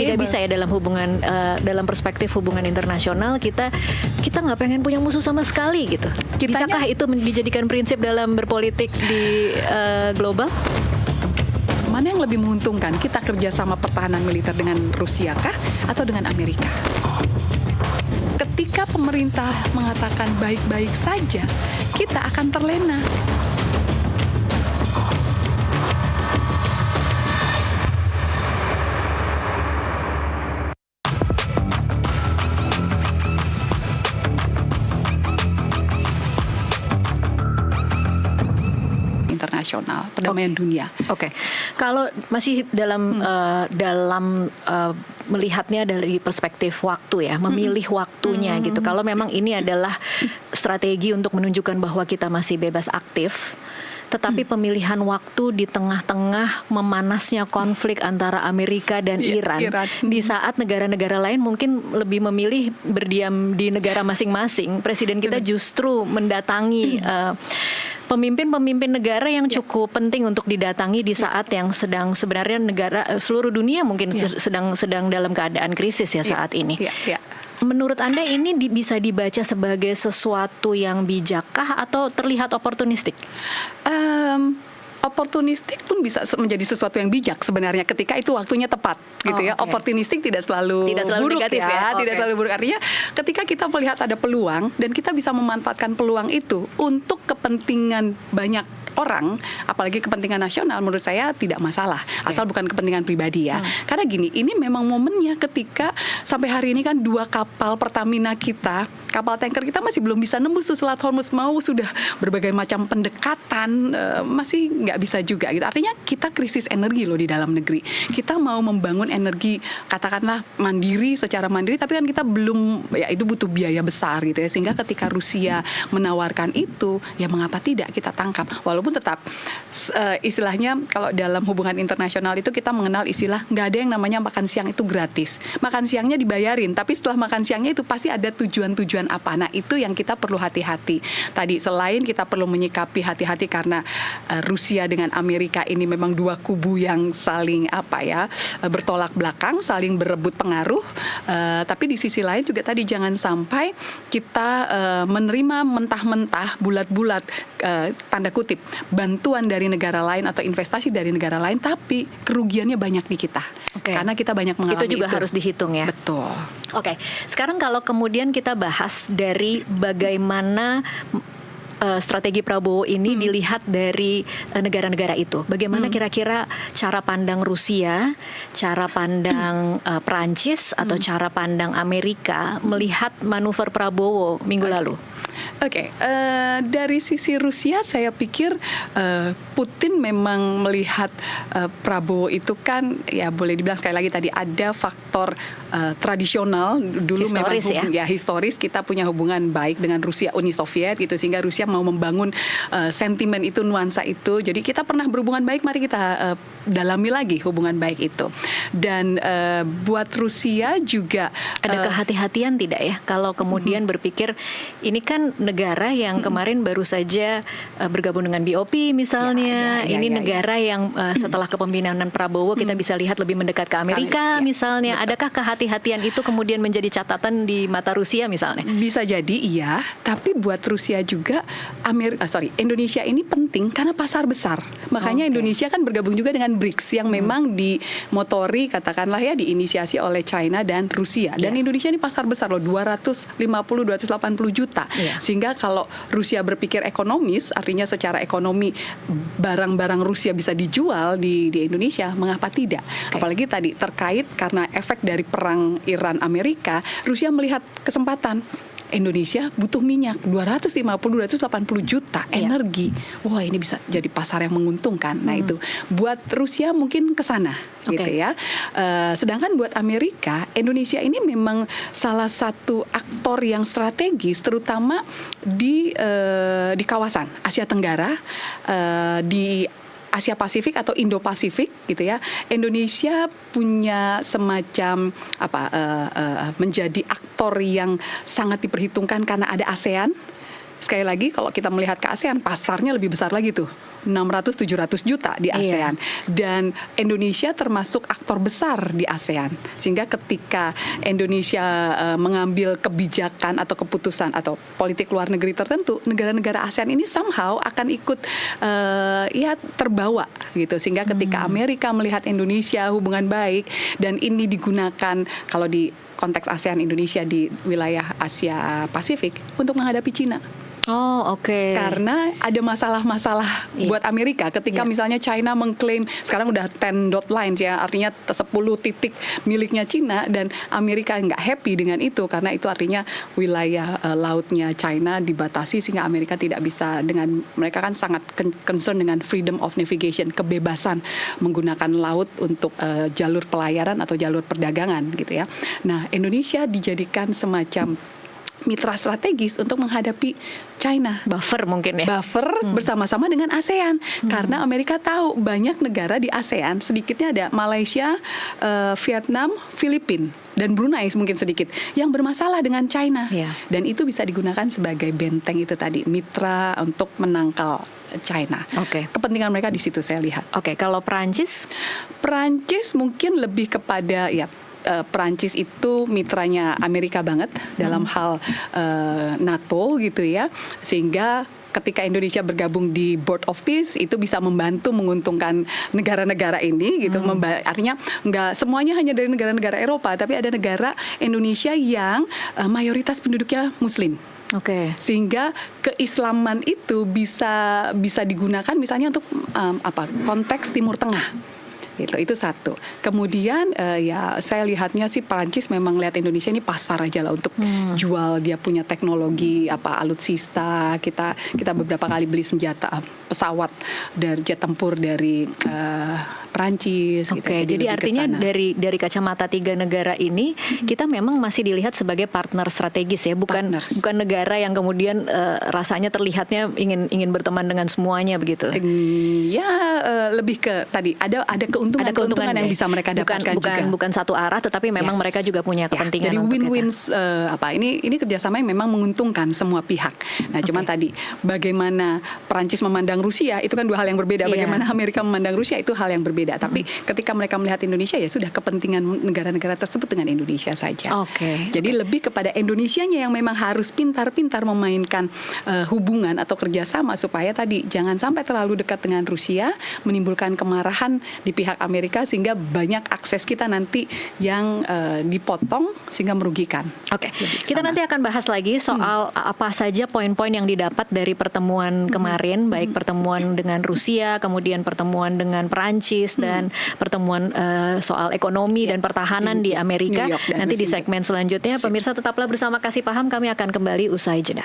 Tidak bisa ya dalam hubungan dalam perspektif hubungan internasional kita nggak pengen punya musuh sama sekali gitu. Bisakah itu dijadikan prinsip dalam berpolitik di global? Mana yang lebih menguntungkan? Kita kerjasama pertahanan militer dengan Rusia kah atau dengan Amerika? Ketika pemerintah mengatakan baik-baik saja, kita akan terlena. Internasional, perdamaian dunia. Oke. Kalau masih dalam melihatnya dari perspektif waktu ya, memilih waktunya gitu. Kalau memang ini adalah strategi untuk menunjukkan bahwa kita masih bebas aktif, tetapi pemilihan waktu di tengah-tengah memanasnya konflik antara Amerika dan Iran, di saat negara-negara lain mungkin lebih memilih berdiam di negara masing-masing, presiden kita justru mendatangi pemimpin-pemimpin negara yang cukup penting untuk didatangi di saat yang sebenarnya seluruh dunia mungkin sedang dalam keadaan krisis ya saat ini. Menurut Anda ini bisa dibaca sebagai sesuatu yang bijakkah atau terlihat oportunistik? Oportunistik pun bisa menjadi sesuatu yang bijak sebenarnya ketika itu waktunya tepat gitu ya. Oportunistik tidak selalu buruk negatif ya. Tidak selalu buruk. Artinya ketika kita melihat ada peluang dan kita bisa memanfaatkan peluang itu untuk kepentingan banyak orang, apalagi kepentingan nasional, menurut saya tidak masalah, asal bukan kepentingan pribadi ya. Karena gini, ini memang momennya ketika sampai hari ini kan 2 kapal Pertamina kita, kapal tanker kita masih belum bisa nembus Selat Hormuz, mau sudah berbagai macam pendekatan, masih nggak bisa juga gitu. Artinya kita krisis energi loh di dalam negeri. Kita mau membangun energi katakanlah mandiri, secara mandiri, tapi kan kita belum, ya itu butuh biaya besar gitu ya. Sehingga ketika Rusia menawarkan itu, ya mengapa tidak kita tangkap. Walaupun tetap istilahnya kalau dalam hubungan internasional itu kita mengenal istilah nggak ada yang namanya makan siang itu gratis. Makan siangnya dibayarin, tapi setelah makan siangnya itu pasti ada tujuan-tujuan apa. Nah itu yang kita perlu hati-hati. Tadi selain kita perlu menyikapi hati-hati karena Rusia dengan Amerika ini memang 2 kubu yang saling bertolak belakang, saling berebut pengaruh. Tapi di sisi lain juga tadi jangan sampai kita menerima mentah-mentah, bulat-bulat, tanda kutip, bantuan dari negara lain atau investasi dari negara lain, tapi kerugiannya banyak di kita. Karena kita banyak mengalami itu. Juga harus dihitung ya. Betul. Oke. Sekarang kalau kemudian kita bahas dari bagaimana strategi Prabowo ini dilihat dari negara-negara itu. Bagaimana kira-kira cara pandang Rusia, cara pandang Perancis atau cara pandang Amerika melihat manuver Prabowo minggu lalu? Dari sisi Rusia saya pikir Putin memang melihat Prabowo itu kan ya boleh dibilang sekali lagi tadi ada faktor tradisional dulu, historis memang historis kita punya hubungan baik dengan Rusia, Uni Soviet gitu, sehingga Rusia mau membangun sentimen itu, nuansa itu. Jadi kita pernah berhubungan baik, mari kita dalami lagi hubungan baik itu. Dan buat Rusia juga ada kehati-hatian tidak ya kalau kemudian berpikir ini kan negara yang kemarin baru saja bergabung dengan BOP misalnya, negara yang setelah kepemimpinan Prabowo kita bisa lihat lebih mendekat ke Amerika misalnya. Betul. Adakah kehati-hatian itu kemudian menjadi catatan di mata Rusia misalnya? Bisa jadi iya, tapi buat Rusia juga Indonesia ini penting karena pasar besar. Makanya Indonesia kan bergabung juga dengan BRICS yang memang dimotori katakanlah ya diinisiasi oleh China dan Rusia. Dan Indonesia ini pasar besar loh, 250-280 juta. Sehingga kalau Rusia berpikir ekonomis, artinya secara ekonomi barang-barang Rusia bisa dijual di Indonesia, mengapa tidak? Apalagi tadi terkait karena efek dari perang Iran-Amerika, Rusia melihat kesempatan. Indonesia butuh minyak 250-280 juta energi. Wah, ini bisa jadi pasar yang menguntungkan. Nah, itu buat Rusia mungkin ke sana gitu ya. Sedangkan buat Amerika, Indonesia ini memang salah satu aktor yang strategis terutama di kawasan Asia Tenggara, di Asia Pasifik atau Indo-Pasifik gitu ya. Indonesia punya semacam menjadi aktor yang sangat diperhitungkan karena ada ASEAN. Sekali lagi kalau kita melihat ke ASEAN, pasarnya lebih besar lagi tuh. 600-700 juta di ASEAN. Dan Indonesia termasuk aktor besar di ASEAN. Sehingga ketika Indonesia mengambil kebijakan atau keputusan atau politik luar negeri tertentu, negara-negara ASEAN ini somehow akan ikut terbawa gitu. Sehingga ketika Amerika melihat Indonesia hubungan baik dan ini digunakan kalau di konteks ASEAN Indonesia di wilayah Asia Pasifik untuk menghadapi Cina. Oh, oke. Karena ada masalah-masalah buat Amerika ketika misalnya China mengklaim sekarang udah 10 dot lines ya, artinya 10 titik miliknya Cina, dan Amerika nggak happy dengan itu karena itu artinya wilayah lautnya China dibatasi sehingga Amerika tidak bisa dengan, mereka kan sangat concern dengan freedom of navigation, kebebasan menggunakan laut untuk jalur pelayaran atau jalur perdagangan gitu ya. Nah, Indonesia dijadikan semacam mitra strategis untuk menghadapi China. Buffer mungkin ya. Buffer bersama-sama dengan ASEAN. Karena Amerika tahu banyak negara di ASEAN, sedikitnya ada Malaysia, Vietnam, Filipina, dan Brunei mungkin sedikit, yang bermasalah dengan China. Dan itu bisa digunakan sebagai benteng itu tadi, mitra untuk menangkal China. Kepentingan mereka di situ saya lihat. Kalau Perancis? Perancis mungkin lebih kepada Perancis itu mitranya Amerika banget dalam hal NATO gitu ya, sehingga ketika Indonesia bergabung di Board of Peace itu bisa membantu menguntungkan negara-negara ini gitu. Artinya nggak semuanya hanya dari negara-negara Eropa, tapi ada negara Indonesia yang mayoritas penduduknya Muslim. Sehingga keislaman itu bisa digunakan misalnya untuk konteks Timur Tengah. Itu satu. Kemudian saya lihatnya sih Perancis memang lihat Indonesia ini pasar aja lah untuk jual, dia punya teknologi alutsista, kita beberapa kali beli senjata pesawat dari jet tempur dari Perancis. Jadi artinya dari kacamata tiga negara ini kita memang masih dilihat sebagai partner strategis ya, bukan negara yang kemudian rasanya terlihatnya ingin berteman dengan semuanya begitu. Lebih ke tadi ada keuntungan yang bisa mereka dapatkan bukan satu arah, tetapi memang mereka juga punya kepentingan. Jadi win-win ini kerjasama yang memang menguntungkan semua pihak. Nah, cuman tadi bagaimana Perancis memandang Rusia itu kan dua hal yang berbeda. Bagaimana Amerika memandang Rusia itu hal yang berbeda. Tapi ketika mereka melihat Indonesia ya sudah kepentingan negara-negara tersebut dengan Indonesia saja. Jadi lebih kepada Indonesianya yang memang harus pintar-pintar memainkan hubungan atau kerjasama supaya tadi jangan sampai terlalu dekat dengan Rusia, menimbulkan kemarahan di pihak Amerika sehingga banyak akses kita nanti yang dipotong sehingga merugikan. Kita nanti akan bahas lagi soal apa saja poin-poin yang didapat dari pertemuan kemarin, baik pertemuan dengan Rusia, kemudian pertemuan dengan Perancis dan pertemuan soal ekonomi dan pertahanan di Amerika. Nanti di segmen selanjutnya, pemirsa tetaplah bersama Kasih Paham, kami akan kembali usai jeda.